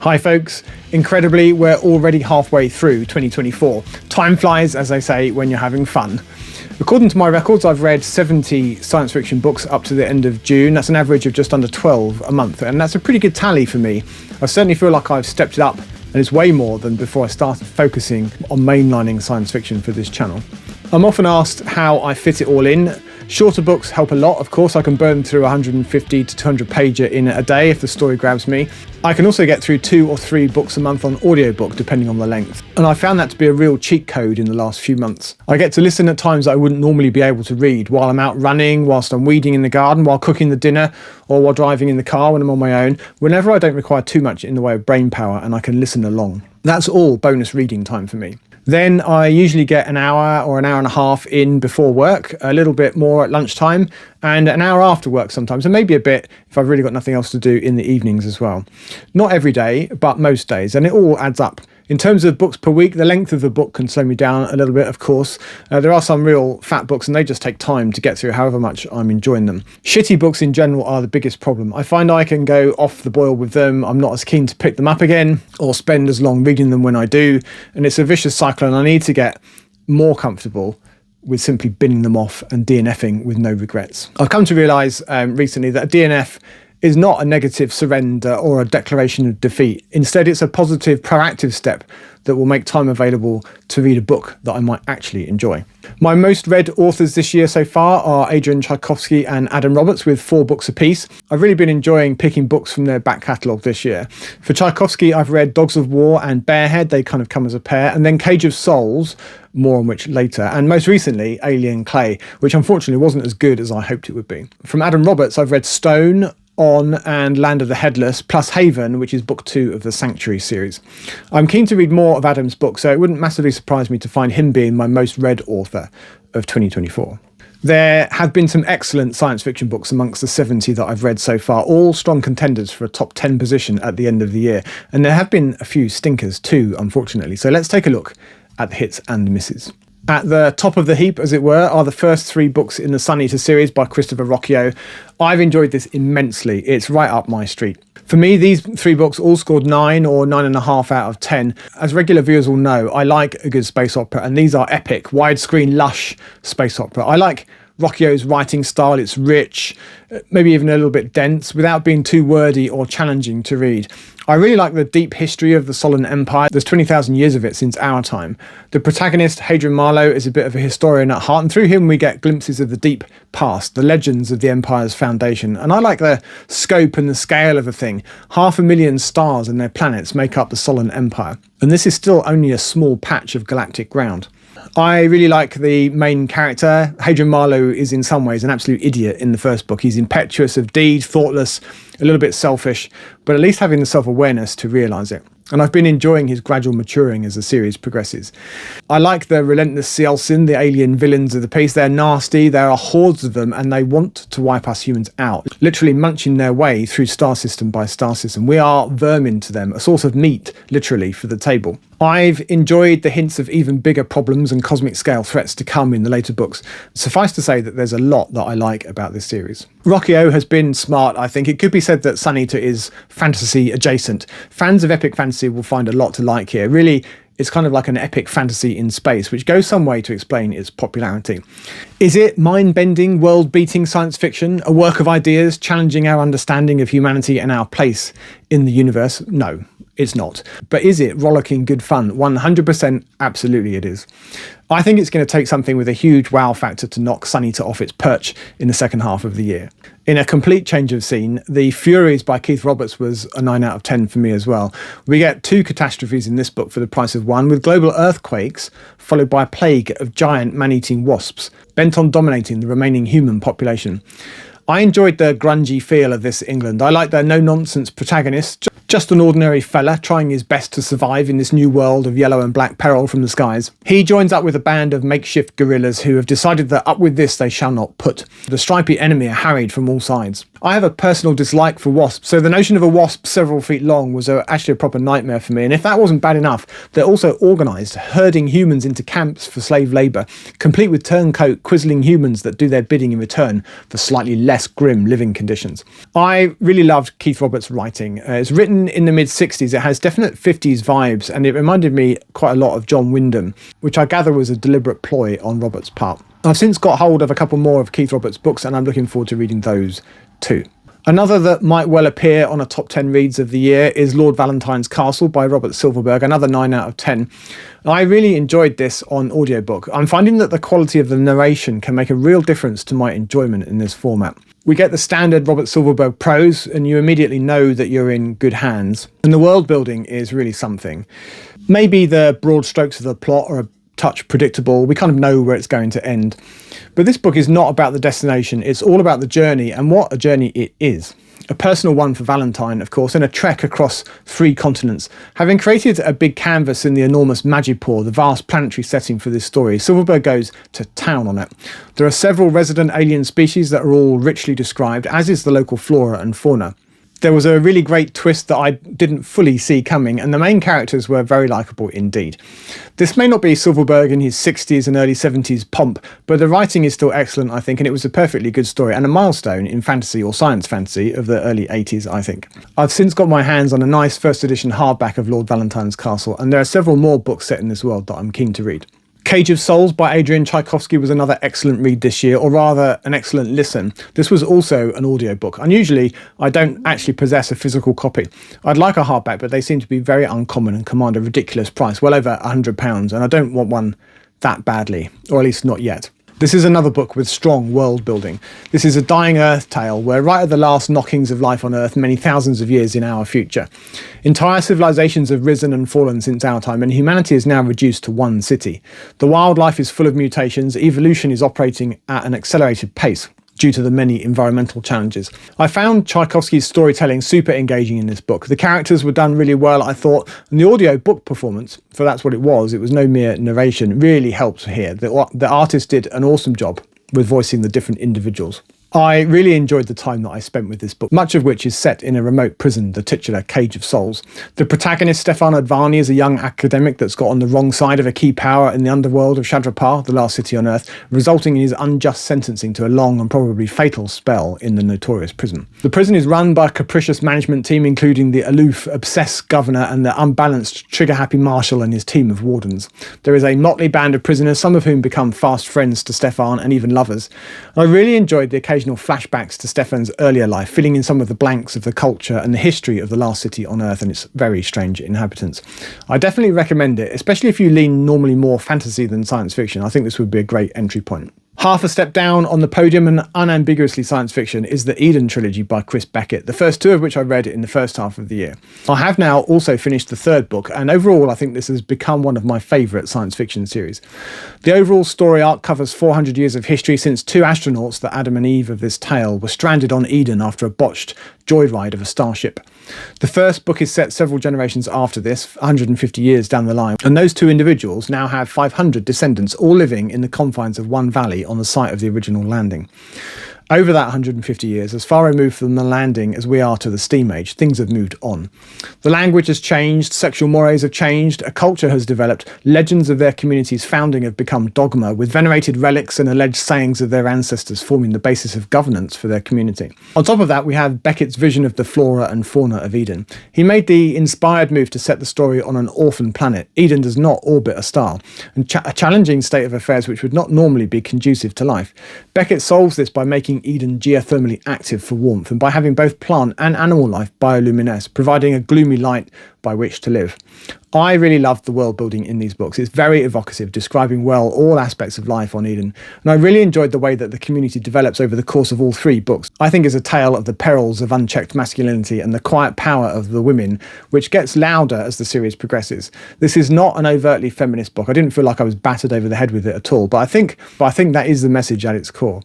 Hi folks, incredibly we're already halfway through 2024. Time flies, as they say, when you're having fun. According to my records, I've read 70 science fiction books up to the end of June. That's an average of just under 12 a month, and that's a pretty good tally for me. I certainly feel like I've stepped it up, and it's way more than before I started focusing on mainlining science fiction for this channel. I'm often asked how I fit it all in. Shorter books help a lot, of course. I can burn through 150 to 200 pager in a day if the story grabs me. I can also get through 2 or 3 books a month on audiobook, depending on the length. And I found that to be a real cheat code in the last few months. I get to listen at times that I wouldn't normally be able to read, while I'm out running, whilst I'm weeding in the garden, while cooking the dinner, or while driving in the car when I'm on my own, whenever I don't require too much in the way of brain power and I can listen along. That's all bonus reading time for me. Then I usually get an hour or an hour and a half in before work, a little bit more at lunchtime, and an hour after work sometimes, and maybe a bit if I've really got nothing else to do in the evenings as well. Not every day, but most days, and it all adds up. In terms of books per week, the length of the book can slow me down a little bit, of course. There are some real fat books and they just take time to get through however much I'm enjoying them. Shitty books in general are the biggest problem. I find I can go off the boil with them. I'm not as keen to pick them up again or spend as long reading them when I do. And it's a vicious cycle, and I need to get more comfortable with simply binning them off and DNFing with no regrets. I've come to realise recently that a DNF is not a negative surrender or a declaration of defeat. Instead, it's a positive, proactive step that will make time available to read a book that I might actually enjoy. My most read authors this year so far are Adrian Tchaikovsky and Adam Roberts, with 4 books apiece. I've really been enjoying picking books from their back catalogue this year. For Tchaikovsky, I've read Dogs of War and Bearhead. They kind of come as a pair. And then Cage of Souls, more on which later. And most recently, Alien Clay, which unfortunately wasn't as good as I hoped it would be. From Adam Roberts, I've read Stone, On and Land of the Headless, plus Haven, which is book 2 of the Sanctuary series. I'm keen to read more of Adam's books, so it wouldn't massively surprise me to find him being my most read author of 2024. There have been some excellent science fiction books amongst the 70 that I've read so far, all strong contenders for a top 10 position at the end of the year. And there have been a few stinkers too, unfortunately. So let's take a look at the hits and misses. At the top of the heap, as it were, are the first 3 books in the Sun Eater series by Christopher Rocchio. I've enjoyed this immensely. It's right up my street. For me, these 3 books all scored 9 or 9.5 out of 10. As regular viewers will know, I like a good space opera, and these are epic, widescreen, lush space opera. I like Rocchio's writing style. It's rich, maybe even a little bit dense, without being too wordy or challenging to read. I really like the deep history of the Solen Empire. There's 20,000 years of it since our time. The protagonist, Hadrian Marlowe, is a bit of a historian at heart, and through him we get glimpses of the deep past, the legends of the Empire's foundation. And I like the scope and the scale of the thing. 500,000 stars and their planets make up the Solen Empire, and this is still only a small patch of galactic ground. I really like the main character. Hadrian Marlowe is in some ways an absolute idiot in the first book. He's impetuous of deed, thoughtless, a little bit selfish, but at least having the self-awareness to realise it. And I've been enjoying his gradual maturing as the series progresses. I like the relentless Cielcin, the alien villains of the piece. They're nasty, there are hordes of them, and they want to wipe us humans out, literally munching their way through star system by star system. We are vermin to them, a source of meat, literally, for the table. I've enjoyed the hints of even bigger problems and cosmic scale threats to come in the later books. Suffice to say that there's a lot that I like about this series. Rocchio has been smart, I think. It could be said that Sun Eater is fantasy adjacent. Fans of epic fantasy will find a lot to like here. Really, it's kind of like an epic fantasy in space, which goes some way to explain its popularity. Is it mind-bending, world-beating science fiction, a work of ideas challenging our understanding of humanity and our place in the universe? No, it's not. But is it rollicking good fun? 100% absolutely it is. I think it's going to take something with a huge wow factor to knock Sun Eater off its perch in the second half of the year. In a complete change of scene, the Furies by Keith Roberts was a 9 out of 10 for me as well. We get 2 catastrophes in this book for the price of 1, with global earthquakes followed by a plague of giant man-eating wasps, bent on dominating the remaining human population. I enjoyed the grungy feel of this England. I like the no-nonsense protagonist, just an ordinary fella trying his best to survive in this new world of yellow and black peril from the skies. He joins up with a band of makeshift guerrillas who have decided that up with this they shall not put. The stripy enemy are harried from all sides. I have a personal dislike for wasps, so the notion of a wasp several feet long was actually a proper nightmare for me. And if that wasn't bad enough, they're also organised, herding humans into camps for slave labour, complete with turncoat, quizzling humans that do their bidding in return for slightly less grim living conditions. I really loved Keith Roberts' writing. It's written in the mid-60s. It has definite 50s vibes, and it reminded me quite a lot of John Wyndham, which I gather was a deliberate ploy on Roberts' part. I've since got hold of a couple more of Keith Roberts' books, and I'm looking forward to reading those too. Another that might well appear on a top 10 reads of the year is Lord Valentine's Castle by Robert Silverberg, another 9 out of 10. I really enjoyed this on audiobook. I'm finding that the quality of the narration can make a real difference to my enjoyment in this format. We get the standard Robert Silverberg prose, and you immediately know that you're in good hands. And the world building is really something. Maybe the broad strokes of the plot are a touch predictable. We kind of know where it's going to end. But this book is not about the destination. It's all about the journey, and what a journey it is. A personal one for Valentine, of course, and a trek across 3 continents. Having created a big canvas in the enormous Magipur, the vast planetary setting for this story, Silverberg goes to town on it. There are several resident alien species that are all richly described, as is the local flora and fauna. There was a really great twist that I didn't fully see coming, and the main characters were very likeable indeed. This may not be Silverberg in his 60s and early 70s pomp, but the writing is still excellent, I think, and it was a perfectly good story and a milestone in fantasy or science fantasy of the early 80s, I think. I've since got my hands on a nice first edition hardback of Lord Valentine's Castle, and there are several more books set in this world that I'm keen to read. Cage of Souls by Adrian Tchaikovsky was another excellent read this year, or rather an excellent listen. This was also an audiobook. Unusually, I don't actually possess a physical copy. I'd like a hardback, but they seem to be very uncommon and command a ridiculous price, well over £100, and I don't want one that badly, or at least not yet. This is another book with strong world building. This is a dying Earth tale where right at the last knockings of life on Earth many thousands of years in our future. Entire civilizations have risen and fallen since our time, and humanity is now reduced to one city. The wildlife is full of mutations, evolution is operating at an accelerated pace due to the many environmental challenges. I found Tchaikovsky's storytelling super engaging in this book. The characters were done really well, I thought, and the audio book performance, for that's what it was no mere narration, really helps here. The artist did an awesome job with voicing the different individuals. I really enjoyed the time that I spent with this book, much of which is set in a remote prison, the titular Cage of Souls. The protagonist, Stefan Advani, is a young academic that's got on the wrong side of a key power in the underworld of Shadrapar, the last city on Earth, resulting in his unjust sentencing to a long and probably fatal spell in the notorious prison. The prison is run by a capricious management team, including the aloof, obsessed governor and the unbalanced, trigger-happy marshal and his team of wardens. There is a motley band of prisoners, some of whom become fast friends to Stefan and even lovers. I really enjoyed the occasional flashbacks to Stefan's earlier life, filling in some of the blanks of the culture and the history of the last city on Earth and its very strange inhabitants. I definitely recommend it, especially if you lean normally more fantasy than science fiction. I think this would be a great entry point. Half a step down on the podium and unambiguously science fiction is the Eden Trilogy by Chris Beckett, the first 2 of which I read in the first half of the year. I have now also finished the 3rd book, and overall I think this has become one of my favourite science fiction series. The overall story arc covers 400 years of history since 2 astronauts, the Adam and Eve of this tale, were stranded on Eden after a botched joyride of a starship. The first book is set several generations after this, 150 years down the line, and those 2 individuals now have 500 descendants, all living in the confines of one valley on the site of the original landing. Over that 150 years, as far removed from the landing as we are to the steam age, things have moved on. The language has changed, sexual mores have changed, a culture has developed, legends of their community's founding have become dogma, with venerated relics and alleged sayings of their ancestors forming the basis of governance for their community. On top of that, we have Beckett's vision of the flora and fauna of Eden. He made the inspired move to set the story on an orphan planet. Eden does not orbit a star, and a challenging state of affairs which would not normally be conducive to life. Beckett solves this by making Eden geothermally active for warmth and by having both plant and animal life bioluminesce, providing a gloomy light by which to live. I really loved the world building in these books. It's very evocative, describing well all aspects of life on Eden, and I really enjoyed the way that the community develops over the course of all 3 books. I think it's a tale of the perils of unchecked masculinity and the quiet power of the women, which gets louder as the series progresses. This is not an overtly feminist book. I didn't feel like I was battered over the head with it at all, but I think that is the message at its core.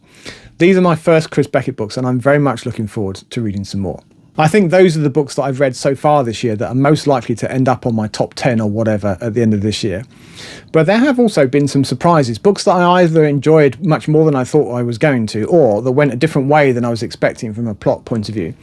These are my first Chris Beckett books, and I'm very much looking forward to reading some more. I think those are the books that I've read so far this year that are most likely to end up on my top 10 or whatever at the end of this year. But there have also been some surprises, books that I either enjoyed much more than I thought I was going to, or that went a different way than I was expecting from a plot point of view.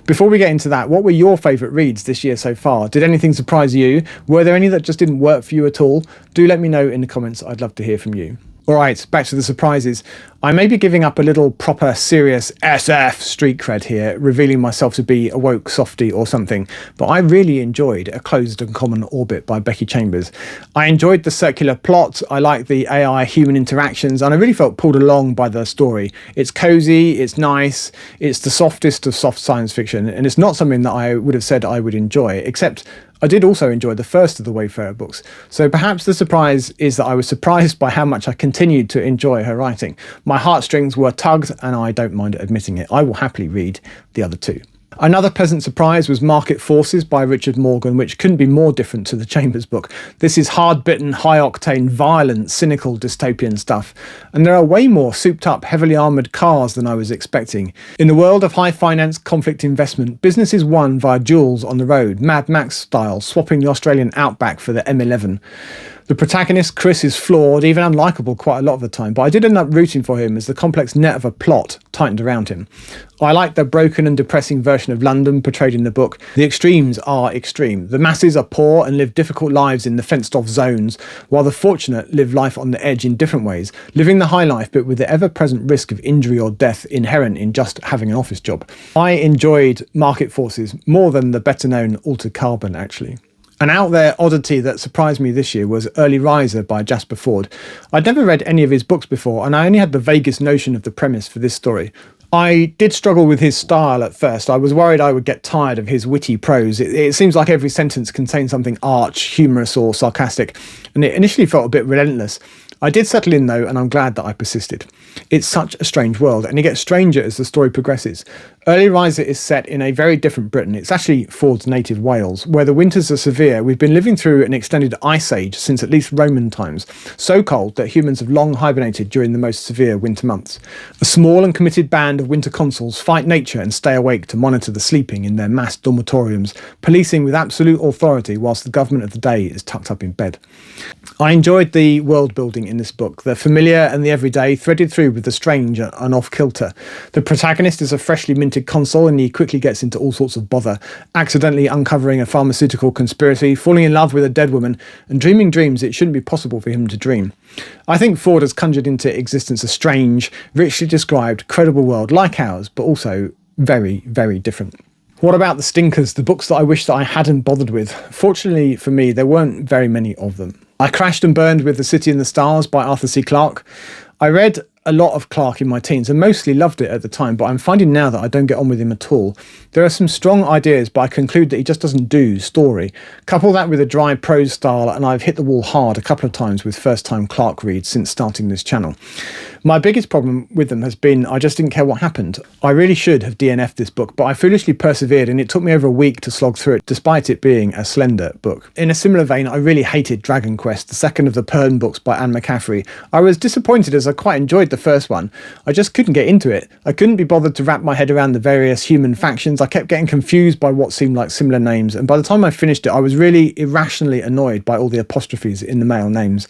Before we get into that, what were your favourite reads this year so far? Did anything surprise you? Were there any that just didn't work for you at all? Do let me know in the comments. I'd love to hear from you. All right, back to the surprises. I may be giving up a little proper serious SF street cred here, revealing myself to be a woke softie or something, but I really enjoyed A Closed and Common Orbit by Becky Chambers. I enjoyed the circular plot, I liked the AI-human interactions, and I really felt pulled along by the story. It's cosy, it's nice, it's the softest of soft science fiction, and it's not something that I would have said I would enjoy, except I did also enjoy the first of the Wayfarer books, so perhaps the surprise is that I was surprised by how much I continued to enjoy her writing. My heartstrings were tugged, and I don't mind admitting it. I will happily read the other two. Another pleasant surprise was Market Forces by Richard Morgan, which couldn't be more different to the Chambers book. This is hard-bitten, high-octane, violent, cynical dystopian stuff, and there are way more souped-up, heavily armoured cars than I was expecting. In the world of high-finance conflict investment, business is won via duels on the road, Mad Max style, swapping the Australian Outback for the M11. The protagonist, Chris, is flawed, even unlikable quite a lot of the time, but I did end up rooting for him as the complex net of a plot tightened around him. I like the broken and depressing version of London portrayed in the book. The extremes are extreme. The masses are poor and live difficult lives in the fenced-off zones, while the fortunate live life on the edge in different ways, living the high life but with the ever-present risk of injury or death inherent in just having an office job. I enjoyed Market Forces more than the better-known Altered Carbon, actually. An out-there oddity that surprised me this year was Early Riser by Jasper Fforde. I'd never read any of his books before, and I only had the vaguest notion of the premise for this story. I did struggle with his style at first. I was worried I would get tired of his witty prose. It seems like every sentence contains something arch, humorous or sarcastic, and it initially felt a bit relentless. I did settle in though, and I'm glad that I persisted. It's such a strange world, and it gets stranger as the story progresses. Early Riser is set in a very different Britain. It's actually Ford's native Wales, where the winters are severe. We've been living through an extended ice age since at least Roman times, so cold that humans have long hibernated during the most severe winter months. A small and committed band of winter consuls fight nature and stay awake to monitor the sleeping in their mass dormitoriums, policing with absolute authority whilst the government of the day is tucked up in bed. I enjoyed the world building in this book, the familiar and the everyday threaded through with the strange and off-kilter. The protagonist is a freshly minted consul, and he quickly gets into all sorts of bother, accidentally uncovering a pharmaceutical conspiracy, falling in love with a dead woman, and dreaming dreams it shouldn't be possible for him to dream. I think Fforde has conjured into existence a strange, richly described, credible world like ours, but also very, very different. What about the stinkers, the books that I wish that I hadn't bothered with? Fortunately for me, there weren't very many of them. I crashed and burned with The City and the Stars by Arthur C. Clarke. I read a lot of Clarke in my teens and mostly loved it at the time, but I'm finding now that I don't get on with him at all. There are some strong ideas, but I conclude that he just doesn't do story. Couple that with a dry prose style, and I've hit the wall hard a couple of times with first-time Clarke reads since starting this channel. My biggest problem with them has been I just didn't care what happened. I really should have DNF'd this book, but I foolishly persevered, and it took me over a week to slog through it, despite it being a slender book. In a similar vein, I really hated Dragon Quest, the second of the Pern books by Anne McCaffrey. I was disappointed as I quite enjoyed the first one. I just couldn't get into it. I couldn't be bothered to wrap my head around the various human factions. I kept getting confused by what seemed like similar names, and by the time I finished it, I was really irrationally annoyed by all the apostrophes in the male names.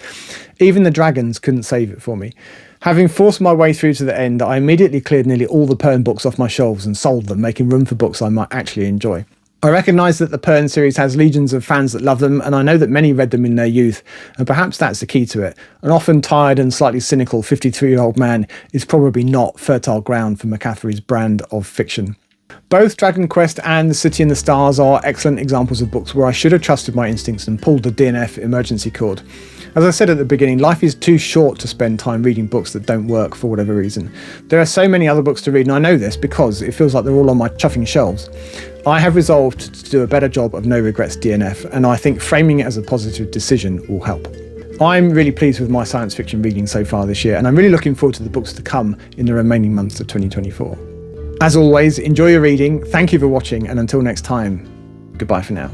Even the dragons couldn't save it for me. Having forced my way through to the end, I immediately cleared nearly all the Pern books off my shelves and sold them, making room for books I might actually enjoy. I recognise that the Pern series has legions of fans that love them, and I know that many read them in their youth, and perhaps that's the key to it. An often tired and slightly cynical 53-year-old man is probably not fertile ground for McCaffrey's brand of fiction. Both Dragon Quest and The City and the Stars are excellent examples of books where I should have trusted my instincts and pulled the DNF emergency cord. As I said at the beginning, life is too short to spend time reading books that don't work for whatever reason. There are so many other books to read, and I know this because it feels like they're all on my chuffing shelves. I have resolved to do a better job of no regrets DNF, and I think framing it as a positive decision will help. I'm really pleased with my science fiction reading so far this year, and I'm really looking forward to the books to come in the remaining months of 2024. As always, enjoy your reading, thank you for watching, and until next time, goodbye for now.